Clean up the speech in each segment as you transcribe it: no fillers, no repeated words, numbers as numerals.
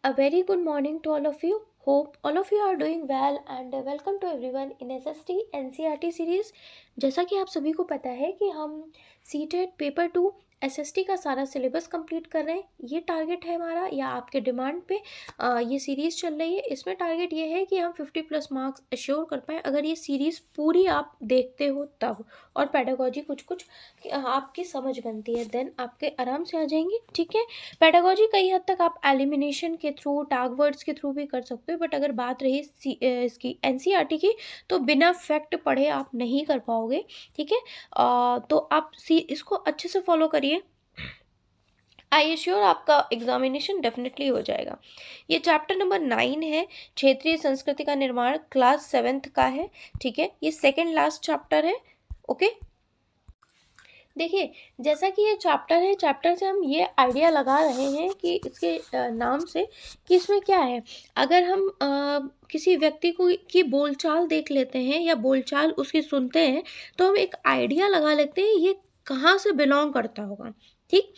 A very good morning to all of you. Hope all of you are doing well and welcome to everyone in SST NCERT series. जैसा कि आप सभी को पता है कि हम सीटेट पेपर 2 SST का सारा सिलेबस कंप्लीट कर रहे हैं। ये टारगेट है हमारा या आपके डिमांड पे ये सीरीज़ चल रही है। इसमें टारगेट ये है कि हम 50+ मार्क्स अश्योर कर पाएँ अगर ये सीरीज़ पूरी आप देखते हो तब, और पेडागॉजी कुछ कुछ आपकी समझ बनती है, देन आपके आराम से आ जाएंगे। ठीक है, पेडागॉजी कई हद तक आप एलिमिनेशन के थ्रू, टाग वर्ड्स के थ्रू भी कर सकते हो, बट अगर बात रही इसकी एनसीईआरटी की तो बिना फैक्ट पढ़े आप नहीं कर पाओगे। ठीक है, तो आप इसको अच्छे से फॉलो करिए। आई एश्योर आपका एग्जामिनेशन डेफिनेटली हो जाएगा। ये चैप्टर नंबर 9 है, क्षेत्रीय संस्कृति का निर्माण, क्लास 7th का है। ठीक है, ये सेकेंड लास्ट चैप्टर है। ओके, देखिए जैसा कि ये चैप्टर है, चैप्टर से हम ये आइडिया लगा रहे हैं कि इसके नाम से कि इसमें क्या है। अगर हम किसी व्यक्ति को की बोलचाल देख लेते हैं या बोलचाल उसकी सुनते हैं तो हम एक आइडिया लगा लेते हैं ये कहाँ से बिलोंग करता होगा। ठीक,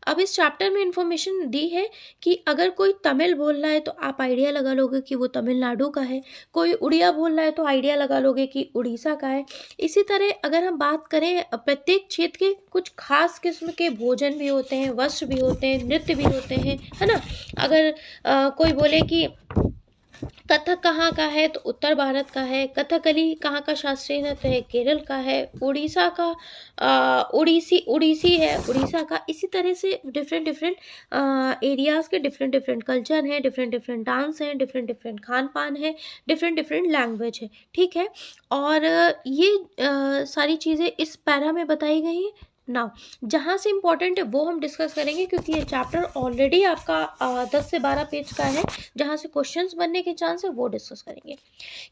अब इस चैप्टर में इंफॉर्मेशन दी है कि अगर कोई तमिल बोल रहा है तो आप आइडिया लगा लोगे कि वो तमिलनाडु का है, कोई उड़िया बोल रहा है तो आइडिया लगा लोगे कि उड़ीसा का है। इसी तरह अगर हम बात करें, प्रत्येक क्षेत्र के कुछ खास किस्म के भोजन भी होते हैं, वस्त्र भी होते हैं, नृत्य भी होते हैं, है ना। अगर कोई बोले कि कथक कहाँ का है तो उत्तर भारत का है, कथकली कहाँ का शास्त्रीय नृत्य है, केरल का है, उड़ीसा का उड़ीसी है उड़ीसा का। इसी तरह से डिफरेंट डिफरेंट एरियाज़ के डिफरेंट डिफरेंट कल्चर हैं, डिफरेंट डिफरेंट डांस हैं, डिफरेंट डिफरेंट खान पान है, डिफरेंट डिफरेंट लैंग्वेज है। ठीक है, और ये सारी चीज़ें इस पैरा में बताई गई हैं। नाउ जहाँ से इम्पोर्टेंट है वो हम डिस्कस करेंगे, क्योंकि ये चैप्टर ऑलरेडी आपका 10 से 12 पेज का है, जहाँ से क्वेश्चंस बनने के चांस है वो डिस्कस करेंगे।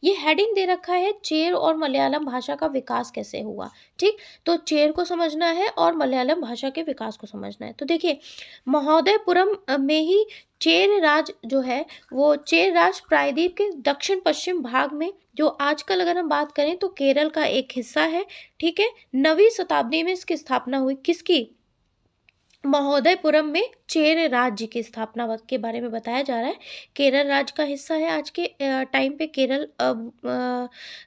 ये हेडिंग दे रखा है, चेर और मलयालम भाषा का विकास कैसे हुआ। ठीक, तो चेर को समझना है और मलयालम भाषा के विकास को समझना है। तो देखिए, महोदयपुरम में ही चेर राज जो है वो चेर राज प्रायद्वीप के दक्षिण पश्चिम भाग में, जो आजकल अगर हम बात करें तो केरल का एक हिस्सा है। ठीक है, 9वीं शताब्दी में इसकी स्थापना हुई। किसकी? महोदयपुरम में चेर राज्य की स्थापना के बारे में बताया जा रहा है। केरल राज्य का हिस्सा है आज के टाइम पे, केरल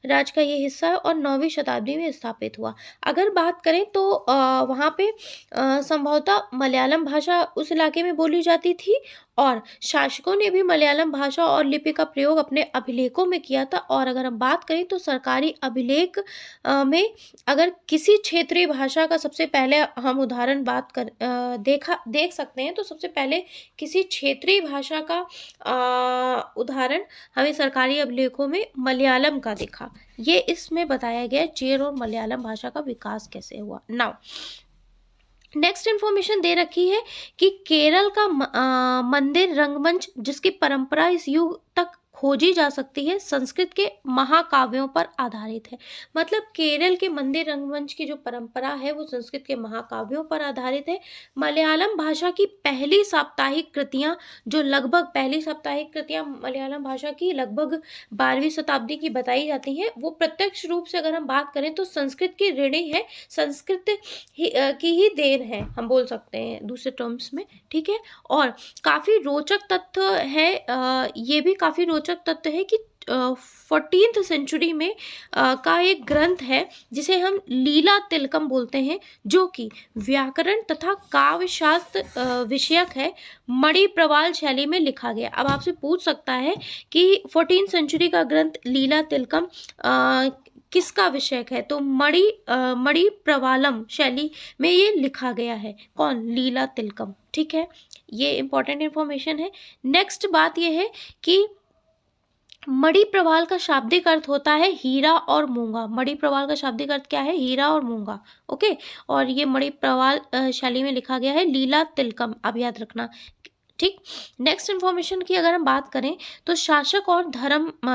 राज्य का ये हिस्सा है और 9वीं शताब्दी में स्थापित हुआ। अगर बात करें तो वहाँ पे संभवतः मलयालम भाषा उस इलाके में बोली जाती थी, और शासकों ने भी मलयालम भाषा और लिपि का प्रयोग अपने अभिलेखों में किया था। और अगर हम बात करें तो सरकारी अभिलेख में अगर किसी क्षेत्रीय भाषा का सबसे पहले हम उदाहरण देख सकते हैं, तो सबसे पहले किसी क्षेत्रीय भाषा का उदाहरण हमें सरकारी अभिलेखों में मलयालम का दिखा। ये इसमें बताया गया चेर और मलयालम भाषा का विकास कैसे हुआ। नाउ नेक्स्ट इंफॉर्मेशन दे रखी है कि केरल का मंदिर रंगमंच, जिसकी परंपरा इस युग तक खोजी जा सकती है, संस्कृत के महाकाव्यों पर आधारित है। मतलब केरल के मंदिर रंगमंच की जो परंपरा है वो संस्कृत के महाकाव्यों पर आधारित है। मलयालम भाषा की पहली साप्ताहिक कृतियां, जो लगभग पहली साप्ताहिक कृतियां मलयालम भाषा की लगभग 12वीं शताब्दी की बताई जाती हैं, वो प्रत्यक्ष रूप से अगर हम बात करें तो संस्कृत की ऋणी है, संस्कृत की ही देन है, हम बोल सकते हैं दूसरे टर्म्स में। ठीक है, और काफ़ी रोचक तथ्य है, ये भी काफ़ी रोचक तथ्य है कि 14th सेंचुरी में का एक ग्रंथ है जिसे हम लीला तिलकम बोलते हैं, जो कि व्याकरण तथा काव्य शास्त्र विषयक है, मणि प्रवाल शैली में लिखा गया। अब आपसे पूछ सकता है कि 14th सेंचुरी का ग्रंथ लीला तिलकम किसका विषयक है, तो मणि प्रवालम शैली में ये लिखा गया है। कौन? लीला तिलकम। ठीक है, ये इंपॉर्टेंट इंफॉर्मेशन है। नेक्स्ट बात ये है कि मणि प्रवाल का शाब्दिक अर्थ होता है हीरा और मूंगा। मणि प्रवाल का शाब्दिक अर्थ क्या है? हीरा और मूंगा। ओके, और ये मणि प्रवाल शैली में लिखा गया है, लीला तिलकम, अब याद रखना। ठीक, नेक्स्ट इन्फॉर्मेशन की अगर हम बात करें तो शासक और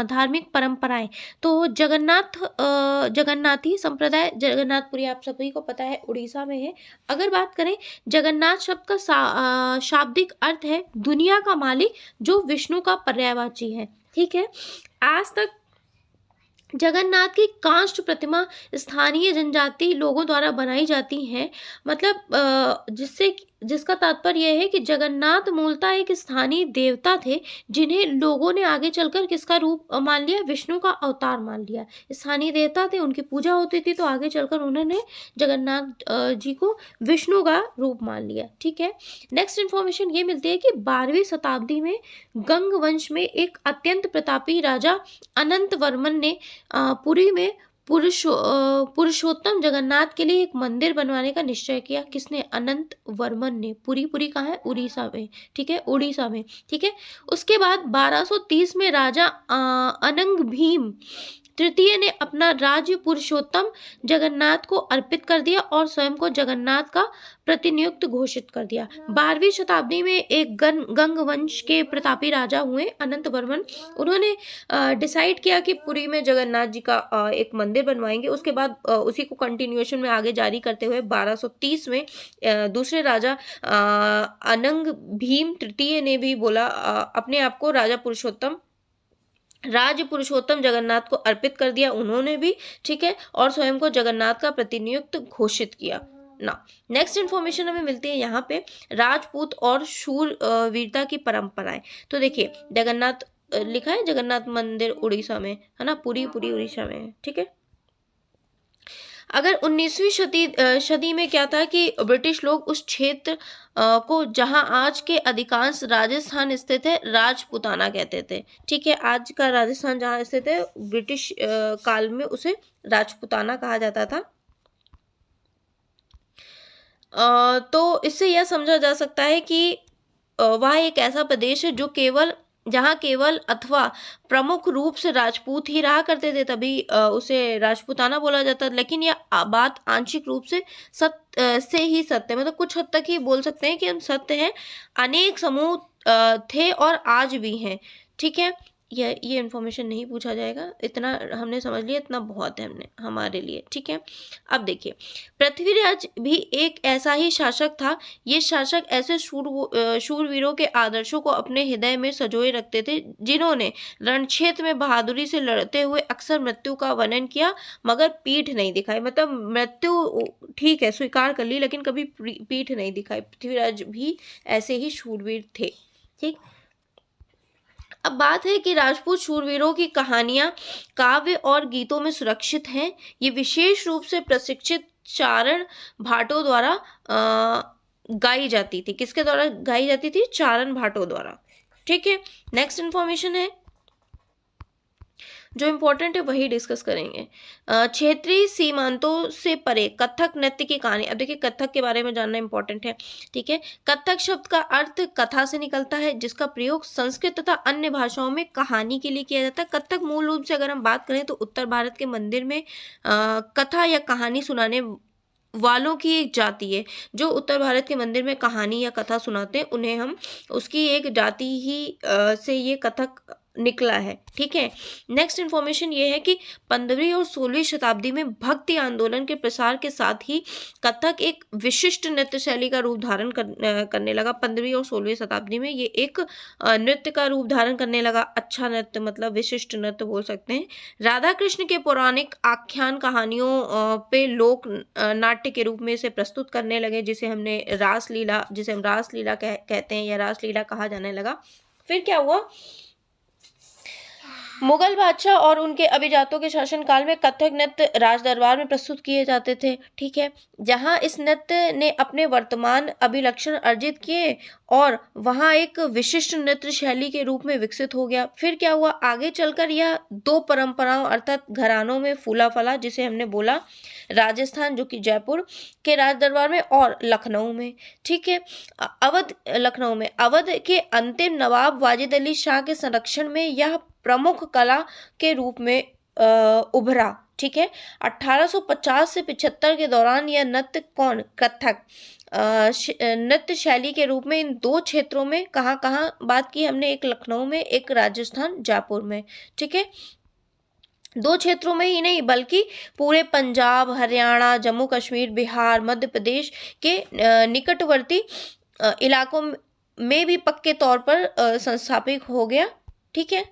धार्मिक परंपराएं, तो जगन्नाथी संप्रदाय, जगन्नाथपुरी आप सभी को पता है उड़ीसा में है। अगर बात करें, जगन्नाथ शब्द का शाब्दिक अर्थ है दुनिया का मालिक, जो विष्णु का पर्यायवाची है। ठीक है, आज तक जगन्नाथ की कांस्य प्रतिमा स्थानीय जनजाति लोगों द्वारा बनाई जाती हैं, मतलब जिससे जिसका तात्पर्य है कि जगन्नाथ मूलतः एक स्थानीय देवता थे, जिन्हें लोगों ने आगे चलकर किसका रूप मान लिया, विष्णु का अवतार मान लिया। स्थानीय देवता थे, उनकी पूजा होती थी, तो आगे चलकर उन्होंने जगन्नाथ जी को विष्णु का रूप मान लिया। ठीक है, नेक्स्ट इन्फॉर्मेशन ये मिलती है कि 12वीं शताब्दी में गंग वंश में एक अत्यंत प्रतापी राजा अनंत वर्मन ने पुरी में पुरुषोत्तम जगन्नाथ के लिए एक मंदिर बनवाने का निश्चय किया। किसने? अनंत वर्मन ने। पुरी, पुरी कहाँ है? उड़ीसा में। ठीक है, उड़ीसा में। ठीक है, उसके बाद 1230 में राजा अनंग भीम तृतीय ने अपना राज्य पुरुषोत्तम जगन्नाथ को अर्पित कर दिया और स्वयं को जगन्नाथ का प्रतिनियुक्त घोषित कर दिया। 12वीं शताब्दी में एक गंग वंश के प्रतापी राजा हुए अनंत वर्मन। उन्होंने डिसाइड किया कि पुरी में जगन्नाथ जी का एक मंदिर बनवाएंगे। उसके बाद उसी को कंटिन्यूएशन में आगे जारी करते हुए 1230 में दूसरे राजा अनंग भीम तृतीय ने भी बोला, अपने आप को राज पुरुषोत्तम जगन्नाथ को अर्पित कर दिया उन्होंने भी। ठीक है, और स्वयं को जगन्नाथ का प्रतिनियुक्त घोषित किया ना। नेक्स्ट इन्फॉर्मेशन हमें मिलती है यहाँ पे राजपूत और शूर वीरता की परंपराएं। तो देखिए, जगन्नाथ लिखा है, जगन्नाथ मंदिर उड़ीसा में है ना, पुरी उड़ीसा में है। ठीक है, अगर 19वीं सदी में क्या था कि ब्रिटिश लोग उस क्षेत्र को, जहां आज के अधिकांश राजस्थान स्थित है, राजपुताना कहते थे। ठीक है, आज का राजस्थान जहां स्थित है, ब्रिटिश काल में उसे राजपुताना कहा जाता था। तो इससे यह समझा जा सकता है कि वह एक ऐसा प्रदेश है जहाँ केवल अथवा प्रमुख रूप से राजपूत ही रहा करते थे, तभी उसे राजपूताना बोला जाता। लेकिन यह बात आंशिक रूप से से ही सत्य, मतलब कुछ हद तक ही बोल सकते हैं कि हम सत्य हैं। अनेक समूह थे और आज भी हैं। ठीक है, ये इन्फॉर्मेशन नहीं पूछा जाएगा, इतना हमने समझ लिया, इतना बहुत है हमारे लिए। ठीक है, अब देखिए, पृथ्वीराज भी एक ऐसा ही शासक था। ये शासक ऐसे शूरवीरों के आदर्शों को अपने हृदय में संजोए रखते थे, जिन्होंने रणक्षेत्र में बहादुरी से लड़ते हुए अक्सर मृत्यु का वर्णन किया, मगर पीठ नहीं दिखाई। मतलब मृत्यु ठीक है स्वीकार कर ली, लेकिन कभी पीठ नहीं दिखाई। पृथ्वीराज भी ऐसे ही शूरवीर थे। ठीक, अब बात है कि राजपूत शूरवीरों की कहानियां काव्य और गीतों में सुरक्षित हैं। ये विशेष रूप से प्रशिक्षित चारण भाटों द्वारा गाई जाती थी। किसके द्वारा गाई जाती थी? चारण भाटों द्वारा। ठीक है, नेक्स्ट इन्फॉर्मेशन है, जो इम्पोर्टेंट है वही डिस्कस करेंगे। क्षेत्रीय सीमांतों से परे कथक नृत्य की कहानी। अब देखिए, कथक के बारे में जानना इम्पोर्टेंट है। ठीक है, कथक शब्द का अर्थ कथा से निकलता है, जिसका प्रयोग संस्कृत तथा अन्य भाषाओं में कहानी के लिए किया जाता है। कथक मूल रूप से अगर हम बात करें तो उत्तर भारत के मंदिर में कथा या कहानी सुनाने वालों की एक जाति है। जो उत्तर भारत के मंदिर में कहानी या कथा सुनाते हैं, उन्हें हम उसकी एक जाति ही से ये कथक निकला है। ठीक है, नेक्स्ट इन्फॉर्मेशन ये है कि 15वीं और 16वीं शताब्दी में भक्ति आंदोलन के प्रसार के साथ ही कथक एक विशिष्ट नृत्य शैली का रूप धारण करने लगा। 15वीं और 16वीं शताब्दी में ये एक नृत्य का रूप धारण करने लगा। अच्छा नृत्य, मतलब विशिष्ट नृत्य बोल सकते हैं। राधा कृष्ण के पौराणिक आख्यान कहानियों पे लोक नाट्य के रूप में इसे प्रस्तुत करने लगे, जिसे हम रासलीला कहते हैं या रासलीला कहा जाने लगा। फिर क्या हुआ? मुगल बादशाह और उनके अभिजातों के शासन काल में कथक नृत्य राज दरबार में प्रस्तुत किए जाते थे। ठीक है, जहां इस नृत्य ने अपने वर्तमान अभिलक्षण अर्जित किए और वहां एक विशिष्ट नृत्य शैली के रूप में विकसित हो गया। फिर क्या हुआ? आगे चलकर यह दो परंपराओं अर्थात घरानों में फूला फला, जिसे हमने बोला राजस्थान जो कि जयपुर के राज दरबार में, और लखनऊ में। ठीक है, लखनऊ में अवध के अंतिम नवाब वाजिद अली शाह के संरक्षण में यह प्रमुख कला के रूप में उभरा। ठीक है, 1850 से 75 के दौरान यह नृत्य कथक नृत्य शैली के रूप में इन दो क्षेत्रों में कहाँ बात की हमने, एक लखनऊ में, एक राजस्थान जयपुर में। ठीक है, दो क्षेत्रों में ही नहीं बल्कि पूरे पंजाब, हरियाणा, जम्मू कश्मीर, बिहार, मध्य प्रदेश के निकटवर्ती इलाकों में भी पक्के तौर पर संस्थापित हो गया। ठीक है,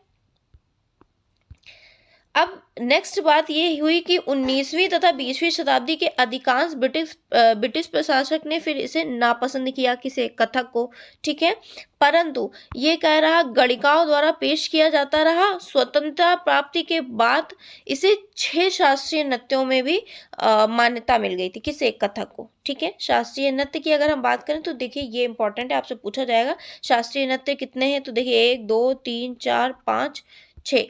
अब नेक्स्ट बात ये हुई कि 19वीं तथा 20वीं शताब्दी के अधिकांश ब्रिटिश प्रशासक ने फिर इसे नापसंद किया, किसे, कथक को, ठीक है। परंतु ये कह रहा गणिकाओं द्वारा पेश किया जाता रहा। स्वतंत्रता प्राप्ति के बाद इसे 6 शास्त्रीय नृत्यों में भी मान्यता मिल गई थी, किसे, कथक को, ठीक है। शास्त्रीय नृत्य की अगर हम बात करें तो देखिए ये इंपॉर्टेंट है, आपसे पूछा जाएगा शास्त्रीय नृत्य कितने हैं, तो देखिए 1 2 3 4 5 6,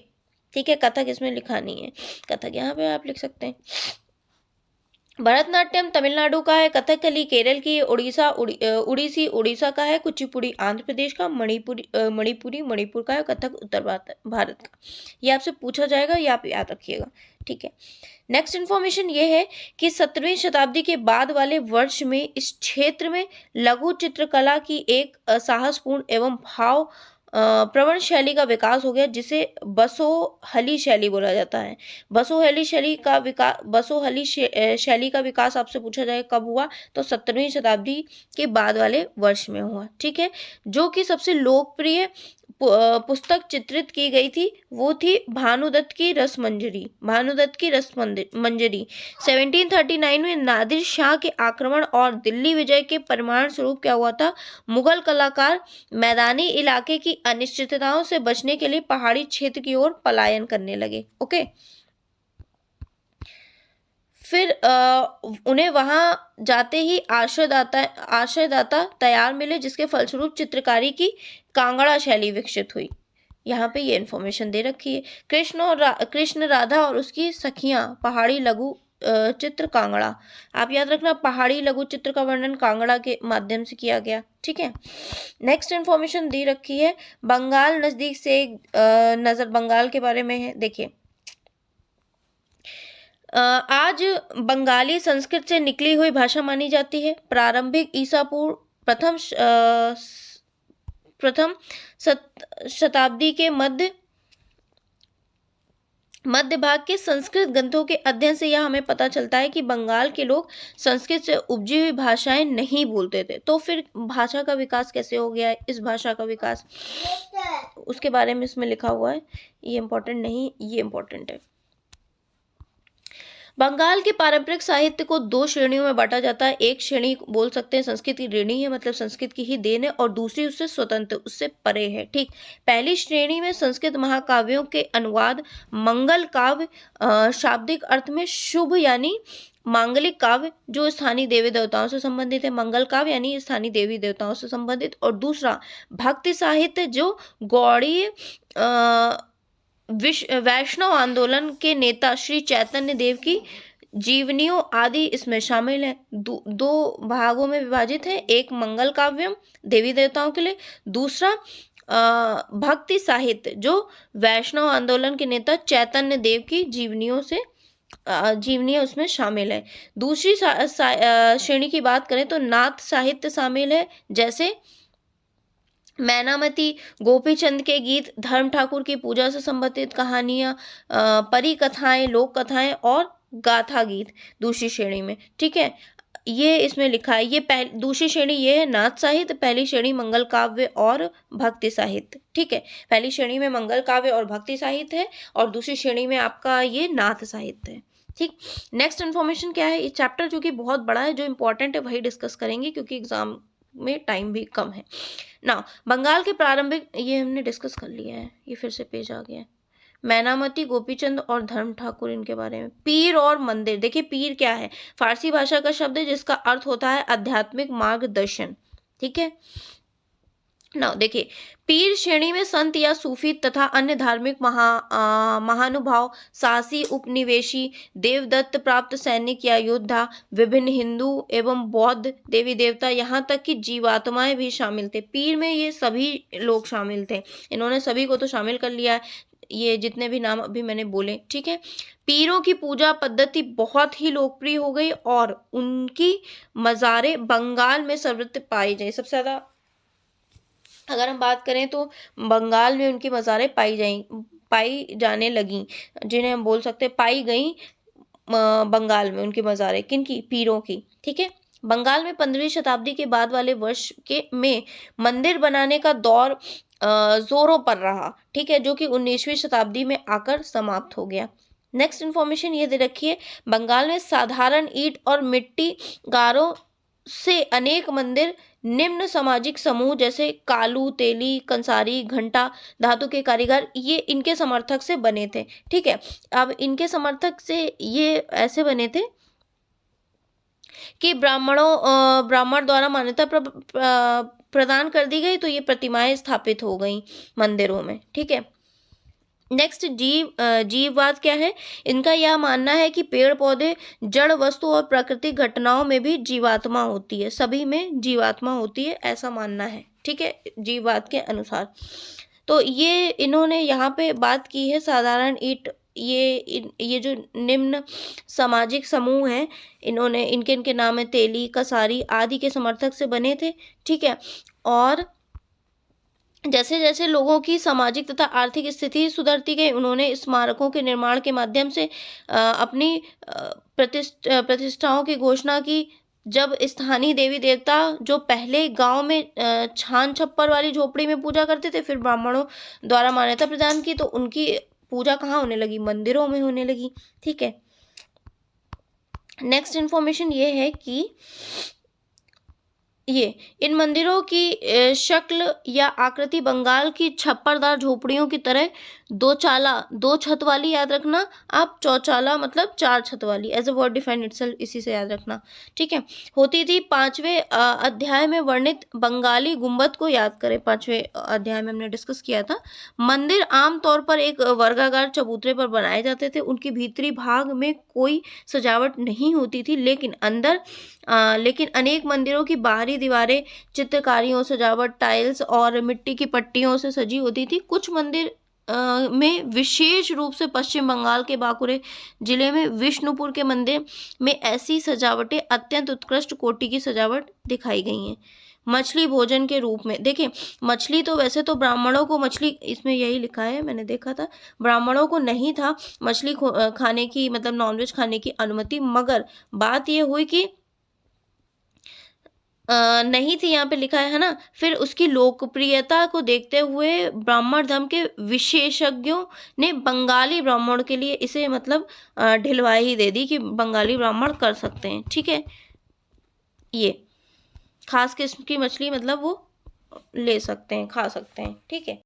ठीक है। कथक इसमें लिखा नहीं है, कथक यहाँ पे आप लिख सकते हैं। भरतनाट्यम तमिलनाडु का है, कथकली केरल की, उड़ीसी उड़ीसा का है, कुचिपुड़ी आंध्र प्रदेश का, मणिपुरी मणिपुर का है, कथक उत्तर भारत का। ये आपसे पूछा जाएगा, ये आप याद रखिएगा, ठीक है। नेक्स्ट इन्फॉर्मेशन ये है कि 17वीं शताब्दी के बाद वाले वर्ष में इस क्षेत्र में लघु चित्रकला की एक साहसपूर्ण एवं भाव प्रवण शैली का विकास हो गया, जिसे बसोहली शैली बोला जाता है। बसोहली शैली का विकास आपसे पूछा जाए कब हुआ, तो 17वीं शताब्दी के बाद वाले वर्ष में हुआ, ठीक है। जो कि सबसे लोकप्रिय पुस्तक चित्रित की गई थी वो थी भानुदत्त की रसमंजरी। 1739 में नादिर शाह के आक्रमण और दिल्ली विजय के परिणाम स्वरूप क्या हुआ था, मुगल कलाकार मैदानी इलाके की अनिश्चितताओं से बचने के लिए पहाड़ी क्षेत्र की ओर पलायन करने लगे, ओके। फिर उन्हें वहां जाते ही आश्रयदाता तैयार मिले, जिसके फलस्वरूप चित्रकारी की कांगड़ा शैली विकसित हुई। यहाँ पे ये इन्फॉर्मेशन दे रखी है। कृष्ण राधा और उसकी सखियां, पहाड़ी लघु चित्र कांगड़ा, आप याद रखना पहाड़ी लघु चित्र का वर्णन कांगड़ा के माध्यम से किया गया, ठीक है। नेक्स्ट इन्फॉर्मेशन दी रखी है, बंगाल नजदीक से नजर बंगाल के बारे में है। देखिए आज बंगाली संस्कृत से निकली हुई भाषा मानी जाती है। प्रारंभिक ईसा पूर्व प्रथम शताब्दी के मध्य भाग के संस्कृत ग्रंथों के अध्ययन से यह हमें पता चलता है कि बंगाल के लोग संस्कृत से उपजी हुई भाषाएं नहीं बोलते थे। तो फिर भाषा का विकास कैसे हो गया है, इस भाषा का विकास, उसके बारे में इसमें लिखा हुआ है। ये इम्पोर्टेंट नहीं, ये इम्पोर्टेंट है। बंगाल के पारंपरिक साहित्य को 2 श्रेणियों में बांटा जाता है। एक श्रेणी बोल सकते हैं संस्कृत की ऋणी है, मतलब संस्कृत की ही देन है, और दूसरी उससे स्वतंत्र, उससे परे है, ठीक। पहली श्रेणी में संस्कृत महाकाव्यों के अनुवाद, मंगल काव्य शाब्दिक अर्थ में शुभ यानी मांगलिक काव्य जो स्थानीय देवी देवताओं से संबंधित है, मंगल काव्य यानी स्थानीय देवी देवताओं से संबंधित, और दूसरा भक्ति साहित्य जो गौड़ीय वैष्णव आंदोलन के नेता श्री चैतन्य देव की जीवनियों आदि इसमें शामिल है। दो भागों में विभाजित है, एक मंगल काव्यम देवी देवताओं के लिए, दूसरा भक्ति साहित्य जो वैष्णव आंदोलन के नेता चैतन्य देव की जीवनियों उसमें शामिल है। दूसरी श्रेणी की बात करें तो नाथ साहित्य शामिल है, जैसे मैनामती, गोपीचंद के गीत, धर्म ठाकुर की पूजा से संबंधित कहानियां, परी कथाएं, लोक कथाएं और गाथा गीत दूसरी श्रेणी में, ठीक है। ये इसमें लिखा है। ये दूसरी श्रेणी ये है नाथ साहित्य, पहली श्रेणी मंगल काव्य और भक्ति साहित्य, ठीक है। पहली श्रेणी में मंगल काव्य और भक्ति साहित्य है और दूसरी श्रेणी में आपका ये नाथ साहित्य है, ठीक। नेक्स्ट इन्फॉर्मेशन क्या है, ये चैप्टर जो कि बहुत बड़ा है, जो इंपॉर्टेंट है वही डिस्कस करेंगे क्योंकि एग्जाम में टाइम भी कम है ना। बंगाल के प्रारंभिक, ये हमने डिस्कस कर लिया है, ये फिर से पेज आ गया है। मैनामती, गोपीचंद और धर्म ठाकुर, इनके बारे में। पीर और मंदिर, देखिए पीर क्या है, फारसी भाषा का शब्द है जिसका अर्थ होता है आध्यात्मिक मार्गदर्शन, ठीक है ना। देखिए पीर श्रेणी में संत या सूफी तथा अन्य धार्मिक महानुभाव, साहसी उपनिवेशी, देवदत्त प्राप्त सैनिक या योद्धा, विभिन्न हिंदू एवं बौद्ध देवी देवता, यहाँ तक कि जीवात्माएं भी शामिल थे। पीर में ये सभी लोग शामिल थे, इन्होंने सभी को तो शामिल कर लिया है, ये जितने भी नाम अभी मैंने बोले, ठीक है। पीरों की पूजा पद्धति बहुत ही लोकप्रिय हो गई और उनकी मज़ारें बंगाल में सर्वत्र पाई जाए। सबसे ज़्यादा अगर हम बात करें तो बंगाल में उनकी मज़ारें पाई जाने लगी, जिन्हें हम बोल सकते पाई गई बंगाल में उनकी मज़ारें, किनकी, पीरों की, ठीक है। बंगाल में 15वीं शताब्दी के बाद वाले वर्ष के में मंदिर बनाने का दौर जोरों पर रहा, ठीक है, जो कि 19वीं शताब्दी में आकर समाप्त हो गया। नेक्स्ट इन्फॉर्मेशन ये दे रखी है, बंगाल में साधारण ईंट और मिट्टी गारों से अनेक मंदिर निम्न सामाजिक समूह जैसे कालू, तेली, कंसारी, घंटा, धातु के कारीगर, ये इनके समर्थक से बने थे, ठीक है। अब इनके समर्थक से ये ऐसे बने थे कि ब्राह्मण द्वारा मान्यता प्रदान कर दी गई, तो ये प्रतिमाएं स्थापित हो गई मंदिरों में, ठीक है। नेक्स्ट जीववाद क्या है, इनका यह मानना है कि पेड़ पौधे, जड़ वस्तु और प्राकृतिक घटनाओं में भी जीवात्मा होती है, सभी में जीवात्मा होती है, ऐसा मानना है, ठीक है, जीववाद के अनुसार। तो ये इन्होंने यहाँ पे बात की है साधारण ईंट, ये जो निम्न सामाजिक समूह हैं, इन्होंने इनके इनके नाम है तेली, कसारी आदि के समर्थक से बने थे, ठीक है। और जैसे जैसे लोगों की सामाजिक तथा आर्थिक स्थिति सुधरती गई, उन्होंने स्मारकों के निर्माण के माध्यम से अपनी प्रतिष्ठाओं की घोषणा की। जब स्थानीय देवी देवता जो पहले गांव में छान छप्पर वाली झोपड़ी में पूजा करते थे, फिर ब्राह्मणों द्वारा मान्यता प्रदान की, तो उनकी पूजा कहाँ होने लगी, मंदिरों में होने लगी, ठीक है। नेक्स्ट इन्फॉर्मेशन ये है कि ये इन मंदिरों की शक्ल या आकृति बंगाल की छप्परदार झोपड़ियों की तरह दो छत वाली, याद रखना आप, चौचाला मतलब 4 छत वाली, as a word defined itself, इसी से याद रखना, ठीक है, होती थी। 5वें अध्याय में वर्णित बंगाली गुंबद को याद करें, 5वें अध्याय में हमने डिस्कस किया था। मंदिर आमतौर पर एक वर्गाकार चबूतरे पर बनाए जाते थे, उनकी भीतरी भाग में कोई सजावट नहीं होती थी, लेकिन अनेक मंदिरों की बाहरी दीवारें चित्रकारियों, सजावट, टाइल्स और मिट्टी की पट्टियों से सजी होती थी। कुछ मंदिर में, विशेष रूप से पश्चिम बंगाल के बांकुरे जिले में विष्णुपुर के मंदिर में ऐसी सजावटें अत्यंत उत्कृष्ट कोटि की सजावट दिखाई गई हैं। मछली भोजन के रूप में, देखिए मछली तो वैसे तो ब्राह्मणों को, मछली इसमें यही लिखा है, मैंने देखा था, ब्राह्मणों को नहीं था मछली खाने की, मतलब नॉनवेज खाने की अनुमति, मगर बात ये हुई कि नहीं थी, यहाँ पे लिखा है ना। फिर उसकी लोकप्रियता को देखते हुए ब्राह्मण धर्म के विशेषज्ञों ने बंगाली ब्राह्मण के लिए इसे मतलब ढिलवाई दे दी कि बंगाली ब्राह्मण कर सकते हैं, ठीक है। ये खास किस्म की मछली मतलब वो ले सकते हैं, खा सकते हैं, ठीक है।